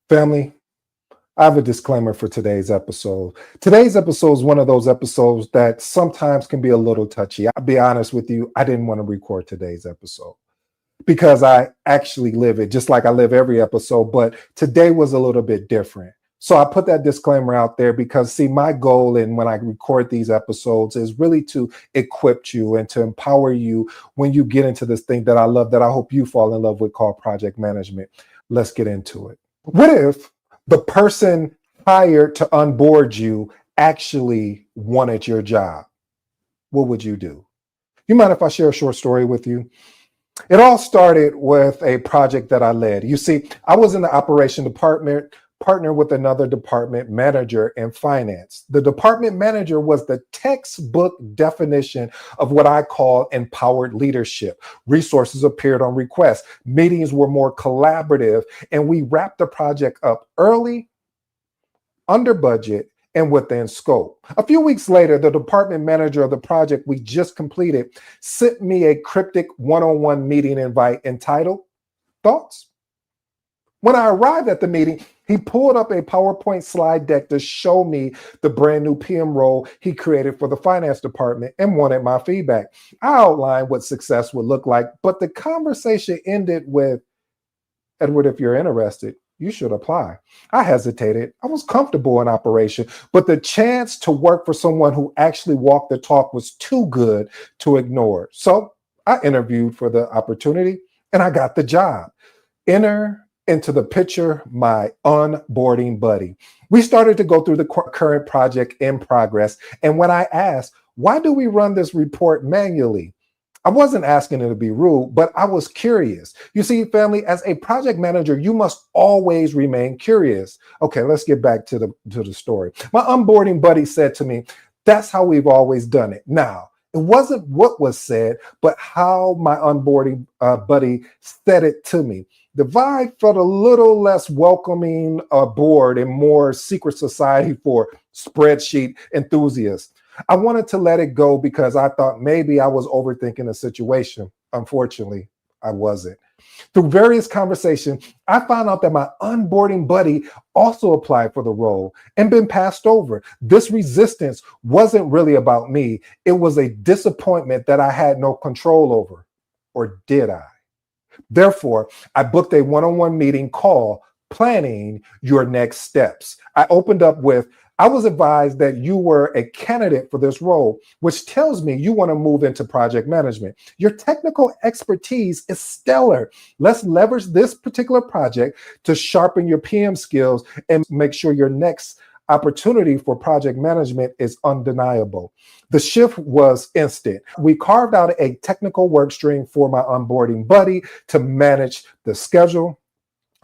Family, I have a disclaimer for today's episode. Today's episode is one of those episodes that sometimes can be a little touchy. I'll be honest with you, I didn't want to record today's episode because I actually live it just like I live every episode, but today was a little bit different. So I put that disclaimer out there because, see, my goal in when I record these episodes is really to equip you and to empower you when you get into this thing that I love, that I hope you fall in love with, called project management. Let's get into it. What if the person hired to onboard you actually wanted your job? What would you do? You mind if I share a short story with you? It all started with a project that I led. You see, I was in the operation department, partnered with another department manager in finance. The department manager was the textbook definition of what I call empowered leadership. Resources appeared on request. Meetings were more collaborative, and we wrapped the project up early, under budget, and within scope. A few weeks later, the department manager of the project we just completed sent me a cryptic one-on-one meeting invite entitled Thoughts? When I arrived at the meeting, he pulled up a PowerPoint slide deck to show me the brand new PM role he created for the finance department and wanted my feedback. I outlined what success would look like, but the conversation ended with, "Edward, if you're interested, you should apply." I hesitated. I was comfortable in operation, but the chance to work for someone who actually walked the talk was too good to ignore. So I interviewed for the opportunity and I got the job. Enter into the picture my onboarding buddy. We started to go through the current project in progress. And when I asked, "Why do we run this report manually?" I wasn't asking it to be rude, but I was curious. You see, family, as a project manager, you must always remain curious. Okay, let's get back to the story. My onboarding buddy said to me, "That's how we've always done it." Now, it wasn't what was said, but how my onboarding buddy said it to me. The vibe felt a little less welcoming aboard and more secret society for spreadsheet enthusiasts. I wanted to let it go because I thought maybe I was overthinking the situation. Unfortunately, I wasn't. Through various conversations, I found out that my onboarding buddy also applied for the role and been passed over. This resistance wasn't really about me. It was a disappointment that I had no control over. Or did I? Therefore, I booked a one-on-one meeting called Planning Your Next Steps. I opened up with, "I was advised that you were a candidate for this role, which tells me you want to move into project management. Your technical expertise is stellar. Let's leverage this particular project to sharpen your PM skills and make sure your next opportunity for project management is undeniable." The shift was instant. We carved out a technical work stream for my onboarding buddy to manage the schedule,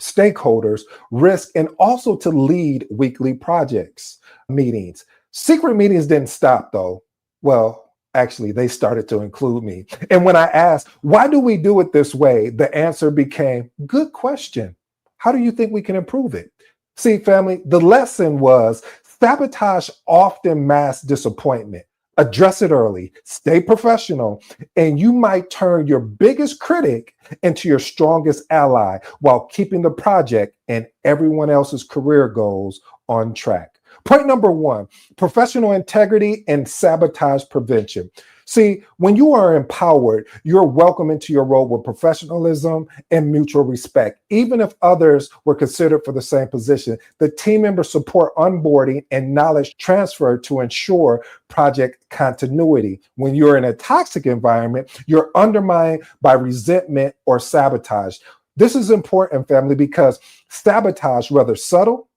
stakeholders, risk, and also to lead weekly projects meetings. Secret meetings didn't stop though. Well, actually, they started to include me. And when I asked, "Why do we do it this way?" the answer became, "Good question. How do you think we can improve it?" See, family, the lesson was sabotage often masks disappointment. Address it early, stay professional, and you might turn your biggest critic into your strongest ally while keeping the project and everyone else's career goals on track. Point number one, professional integrity and sabotage prevention. See, when you are empowered, you're welcome into your role with professionalism and mutual respect. Even if others were considered for the same position, the team members support onboarding and knowledge transfer to ensure project continuity. When you're in a toxic environment, you're undermined by resentment or sabotage. This is important, family, because sabotage, whether subtle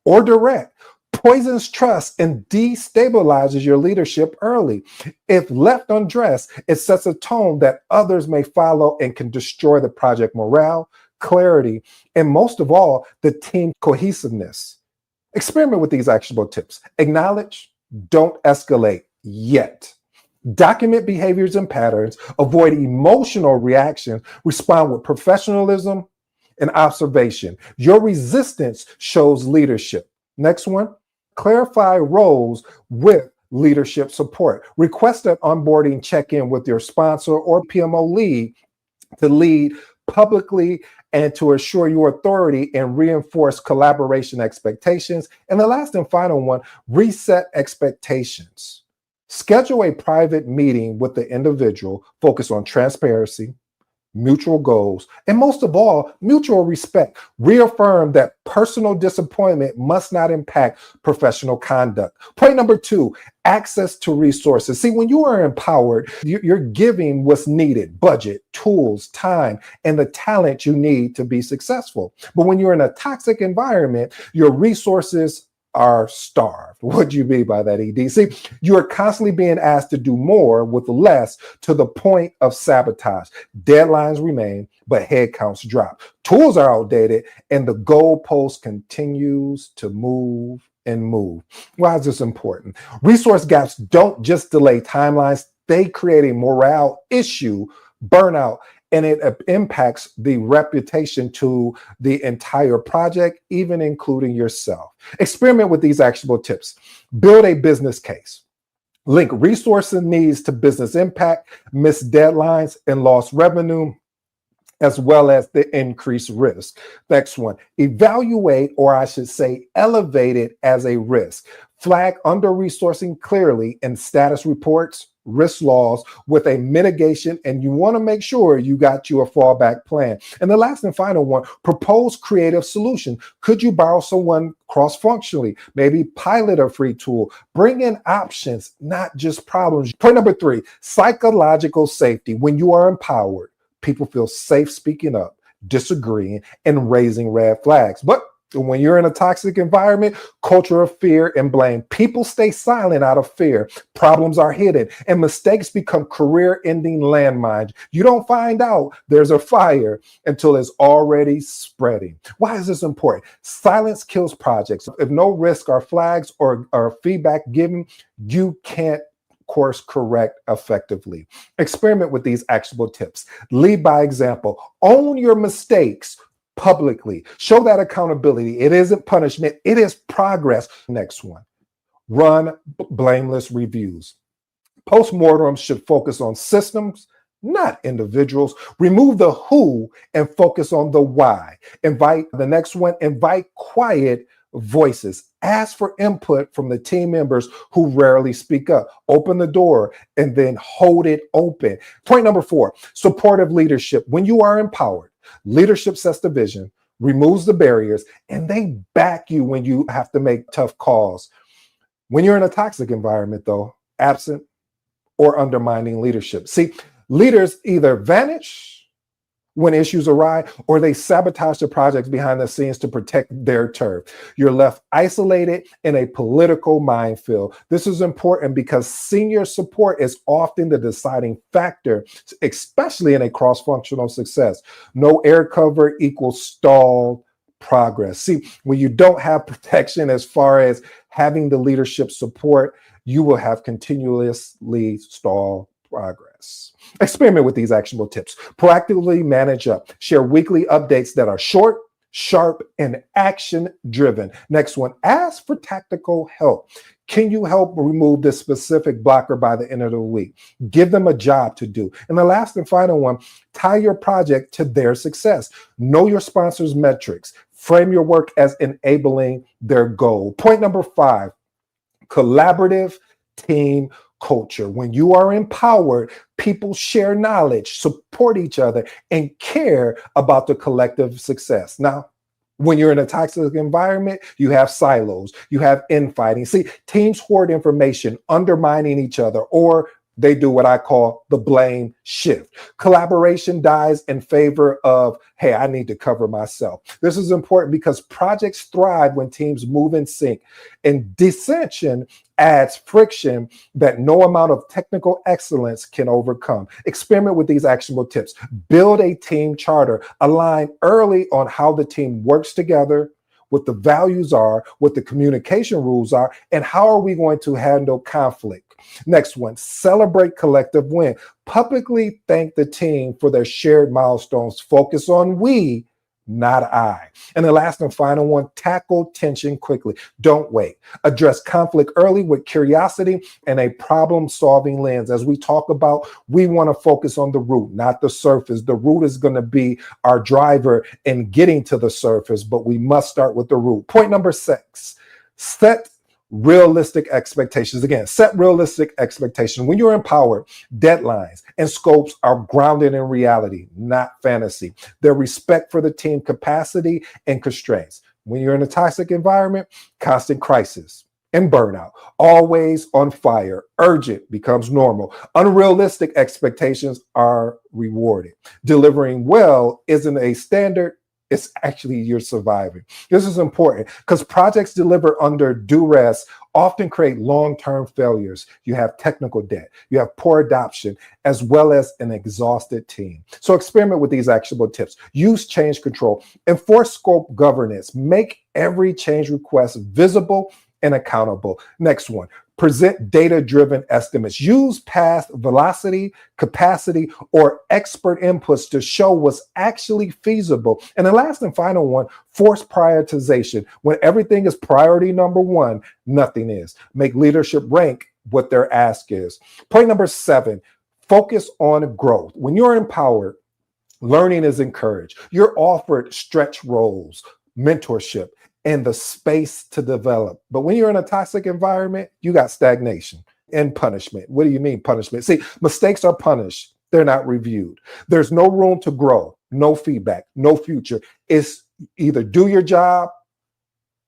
or direct, poisons trust and destabilizes your leadership early. If left undressed, it sets a tone that others may follow and can destroy the project morale, clarity, and most of all, the team cohesiveness. Experiment with these actionable tips. Acknowledge, don't escalate yet. Document behaviors and patterns, avoid emotional reactions, respond with professionalism and observation. Your resistance shows leadership. Next one, clarify roles with leadership support. Request an onboarding check-in with your sponsor or PMO lead to lead publicly and to assure your authority and reinforce collaboration expectations. And the last and final one, reset expectations. Schedule a private meeting with the individual, focus on transparency, mutual goals, and most of all, mutual respect. Reaffirm that personal disappointment must not impact professional conduct. Point number 2, access to resources. See, when you are empowered, you're giving what's needed: budget, tools, time, and the talent you need to be successful. But when you're in a toxic environment, your resources are starved. What do you mean by that, ED? See, you are constantly being asked to do more with less, to the point of sabotage. Deadlines remain, but headcounts drop. Tools are outdated, and the goalpost continues to move and move. Why is this important? Resource gaps don't just delay timelines, they create a morale issue, burnout, and it impacts the reputation to the entire project, even including yourself. Experiment with these actionable tips. Build a business case. Link resource and needs to business impact, missed deadlines, and lost revenue, as well as the increased risk. Next one, evaluate, or I should say, elevate it as a risk. Flag under-resourcing clearly in status reports, risk laws, with a mitigation, and you want to make sure you got you a fallback plan. And the last and final one, propose creative solution. Could you borrow someone cross-functionally? Maybe pilot a free tool. Bring in options, not just problems. Point number 3, psychological safety. When you are empowered, people feel safe speaking up, disagreeing, and raising red flags. But when you're in a toxic environment, culture of fear and blame, people stay silent out of fear. Problems are hidden, and mistakes become career-ending landmines. You don't find out there's a fire until it's already spreading. Why is this important? Silence kills projects. If no risk or flags or feedback given, you can't course correct effectively. Experiment with these actionable tips. Lead by example. Own your mistakes publicly. Show that accountability. It isn't punishment, it is progress. Next one. Run blameless reviews. Postmortems should focus on systems, not individuals. Remove the who and focus on the why. Invite quiet voices. Ask for input from the team members who rarely speak up. Open the door and then hold it open. Point number 4, supportive leadership. When you are empowered, leadership sets the vision, removes the barriers, and they back you when you have to make tough calls. When you're in a toxic environment, though, absent or undermining leadership. See, leaders either vanish when issues arise, or they sabotage the projects behind the scenes to protect their turf. You're left isolated in a political minefield. This is important because senior support is often the deciding factor, especially in a cross-functional success. No air cover equals stalled progress. See, when you don't have protection as far as having the leadership support, you will have continuously stalled progress. Experiment with these actionable tips. Proactively manage up. Share weekly updates that are short, sharp, and action-driven. Next one, ask for tactical help. Can you help remove this specific blocker by the end of the week? Give them a job to do. And the last and final one, tie your project to their success. Know your sponsor's metrics. Frame your work as enabling their goal. Point number 5, collaborative team culture. When you are empowered, people share knowledge, support each other, and care about the collective success. Now, when you're in a toxic environment, you have silos, you have infighting. See, teams hoard information, undermining each other, or they do what I call the blame shift. Collaboration dies in favor of, hey, I need to cover myself. This is important because projects thrive when teams move in sync, and dissension adds friction that no amount of technical excellence can overcome. Experiment with these actionable tips. Build a team charter. Align early on how the team works together, what the values are, what the communication rules are, and how are we going to handle conflict. Next one, celebrate collective win. Publicly thank the team for their shared milestones. Focus on we, not I. And the last and final one, tackle tension quickly. Don't wait. Address conflict early with curiosity and a problem-solving lens. As we talk about, we want to focus on the root, not the surface. The root is going to be our driver in getting to the surface, but we must start with the root. Point number 6, set realistic expectations. Again, set realistic expectations. When you're empowered, deadlines and scopes are grounded in reality, not fantasy. Their respect for the team capacity and constraints. When you're in a toxic environment, constant crisis and burnout, always on fire, urgent becomes normal. Unrealistic expectations are rewarded. Delivering well isn't a standard, it's actually you're surviving. This is important because projects delivered under duress often create long-term failures. You have technical debt, you have poor adoption, as well as an exhausted team. So experiment with these actionable tips. Use change control, enforce scope governance, make every change request visible and accountable. Next one, present data-driven estimates. Use past velocity, capacity, or expert inputs to show what's actually feasible. And the last and final one, force prioritization. When everything is priority number one, nothing is. Make leadership rank what their ask is. Point number 7, focus on growth. When you're empowered, learning is encouraged. You're offered stretch roles, mentorship, and the space to develop. But when you're in a toxic environment, you got stagnation and punishment. What do you mean punishment? See, mistakes are punished. They're not reviewed. There's no room to grow, no feedback, no future. It's either do your job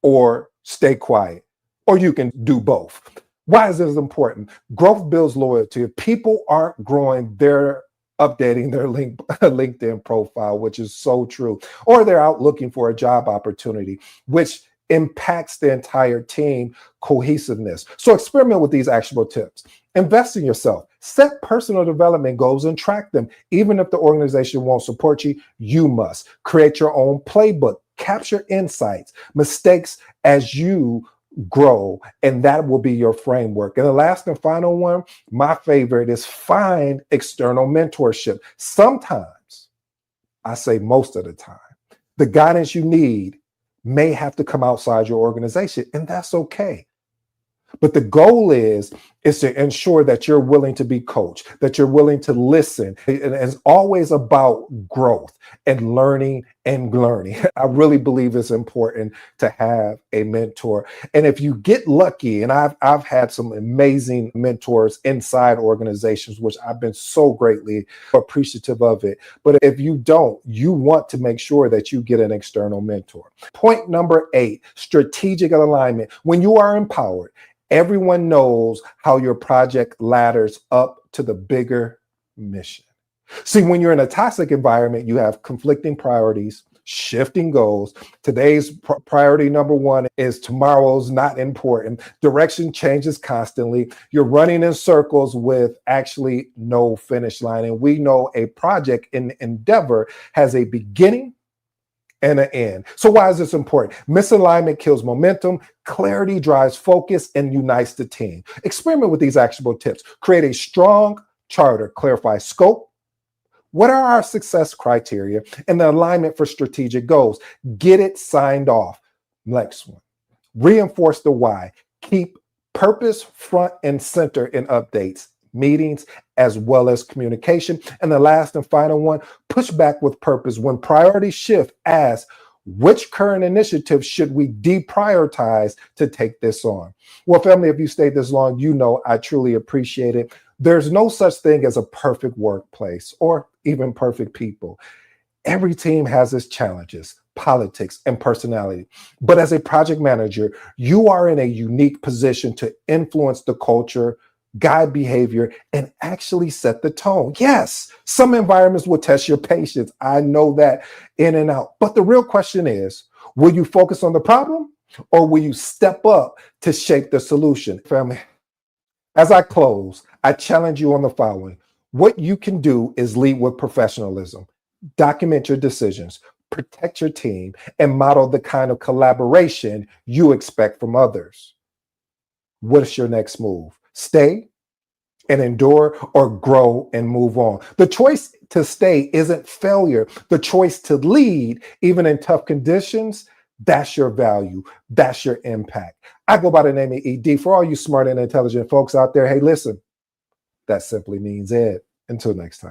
or stay quiet, or you can do both. Why is this important? Growth builds loyalty. If people aren't growing, they're updating their LinkedIn profile, which is so true, or they're out looking for a job opportunity, which impacts the entire team cohesiveness. So experiment with these actionable tips. Invest in yourself. Set personal development goals and track them. Even if the organization won't support you, you must. Create your own playbook. Capture insights, mistakes as you grow, and that will be your framework. And the last and final one, my favorite, is find external mentorship. Sometimes, I say most of the time, the guidance you need may have to come outside your organization, and that's okay. But the goal is to ensure that you're willing to be coached, that you're willing to listen. And it's always about growth and learning and learning. I really believe it's important to have a mentor. And if you get lucky, and I've had some amazing mentors inside organizations, which I've been so greatly appreciative of it. But if you don't, you want to make sure that you get an external mentor. Point number 8, strategic alignment. When you are empowered, everyone knows how your project ladders up to the bigger mission. See, when you're in a toxic environment, you have conflicting priorities, shifting goals. Today's priority number 1 is tomorrow's not important. Direction changes constantly. You're running in circles with actually no finish line. And we know a project in endeavor has a beginning and an end. So why is this important? Misalignment kills momentum, clarity drives focus, and unites the team. Experiment with these actionable tips. Create a strong charter, clarify scope. What are our success criteria and the alignment for strategic goals? Get it signed off. Next one. Reinforce the why. Keep purpose front and center in updates, meetings, as well as communication. And the last and final one, push back with purpose. When priorities shift, ask, which current initiatives should we deprioritize to take this on? Well, family, if you stayed this long, you know I truly appreciate it. There's no such thing as a perfect workplace or even perfect people. Every team has its challenges, politics, and personality. But as a project manager, you are in a unique position to influence the culture, guide behavior, and actually set the tone. Yes, some environments will test your patience. I know that in and out. But the real question is, will you focus on the problem or will you step up to shape the solution? Family, as I close, I challenge you on the following. What you can do is lead with professionalism, document your decisions, protect your team, and model the kind of collaboration you expect from others. What's your next move? Stay, and endure, or grow and move on. The choice to stay isn't failure. The choice to lead, even in tough conditions, that's your value. That's your impact. I go by the name of ED. For all you smart and intelligent folks out there, hey, listen, that simply means Ed. Until next time.